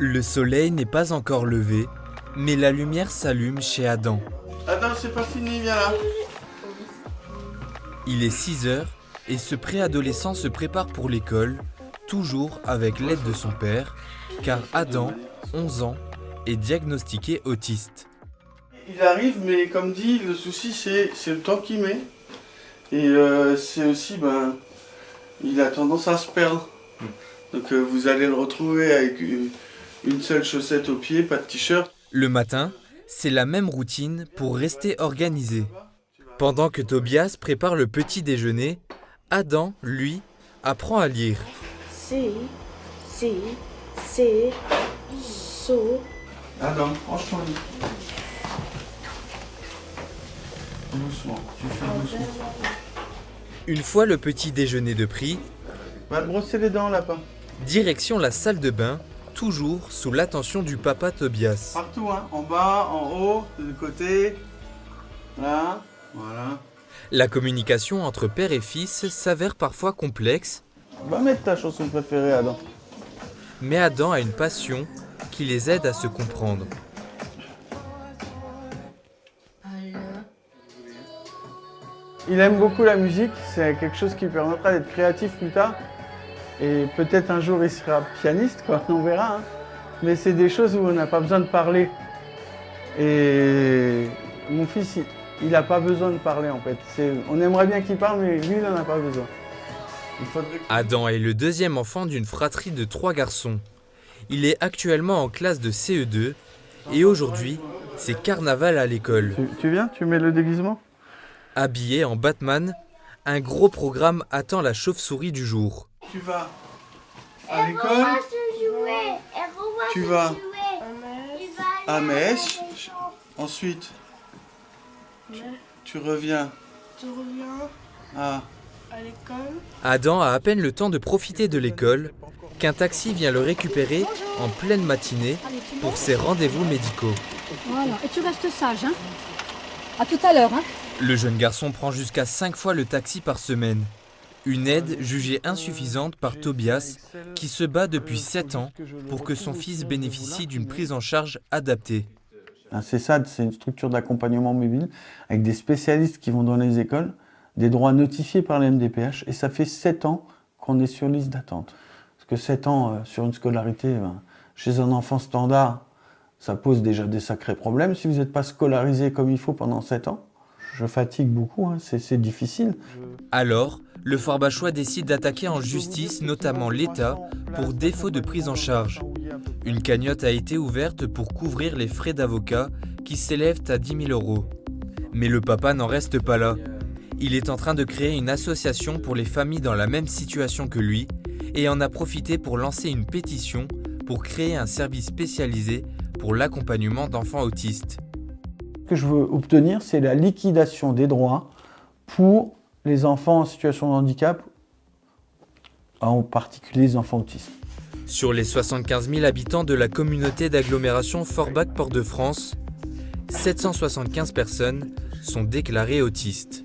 Le soleil n'est pas encore levé, mais la lumière s'allume chez Adam. Adam, c'est pas fini, viens là. Il est 6 heures et ce préadolescent se prépare pour l'école, toujours avec l'aide de son père, car Adam, 11 ans, est diagnostiqué autiste. Il arrive, mais comme dit, le souci c'est le temps qu'il met. Et c'est aussi, il a tendance à se perdre. Donc vous allez le retrouver avec une seule chaussette au pied, pas de t-shirt. Le matin, c'est la même routine pour rester organisé. Pendant que Tobias prépare le petit déjeuner, Adam, lui, apprend à lire. C'est, so. Adam, range ton lit. Doucement, tu fais doucement. Une fois le petit déjeuner de pris, Va te brosser les dents, lapin. direction la salle de bain, toujours sous l'attention du papa Tobias. Partout, hein. En bas, en haut, de côté. Là, voilà. La communication entre père et fils s'avère parfois complexe, Va mettre ta chanson préférée, Adam. mais Adam a une passion qui les aide à se comprendre. Il aime beaucoup la musique, c'est quelque chose qui lui permettra d'être créatif plus tard. Et peut-être un jour il sera pianiste, quoi, on verra. Hein. Mais c'est des choses où on n'a pas besoin de parler. Et mon fils, il n'a pas besoin de parler en fait. On aimerait bien qu'il parle, mais lui, il n'en a pas besoin. Adam est le deuxième enfant d'une fratrie de 3 garçons. Il est actuellement en classe de CE2 et aujourd'hui, c'est carnaval à l'école. Tu viens, tu mets le déguisement? Habillé en Batman, un gros programme attend la chauve-souris du jour. Tu vas à l'école, tu vas à Metz, ensuite tu reviens à l'école. Adam a à peine le temps de profiter de l'école qu'un taxi vient le récupérer en pleine matinée pour ses rendez-vous médicaux. Voilà, et tu restes sage, hein? À tout à l'heure, hein? Le jeune garçon prend jusqu'à 5 fois le taxi par semaine. Une aide jugée insuffisante par Tobias, qui se bat depuis 7 ans pour que son fils bénéficie d'une prise en charge adaptée. Un CESAD, c'est une structure d'accompagnement mobile avec des spécialistes qui vont dans les écoles, des droits notifiés par les MDPH, et ça fait 7 ans qu'on est sur liste d'attente. Parce que 7 ans sur une scolarité, chez un enfant standard, ça pose déjà des sacrés problèmes. Si vous n'êtes pas scolarisé comme il faut pendant 7 ans, je fatigue beaucoup, hein, c'est difficile. Alors, le Forbachois décide d'attaquer en justice, notamment l'État, pour défaut de prise en charge. Une cagnotte a été ouverte pour couvrir les frais d'avocat qui s'élèvent à 10 000 €. Mais le papa n'en reste pas là. Il est en train de créer une association pour les familles dans la même situation que lui et en a profité pour lancer une pétition pour créer un service spécialisé pour l'accompagnement d'enfants autistes. Ce que je veux obtenir, c'est la liquidation des droits pour les enfants en situation de handicap, en particulier les enfants autistes. Sur les 75 000 habitants de la communauté d'agglomération Forbach-Port-de-France, 775 personnes sont déclarées autistes.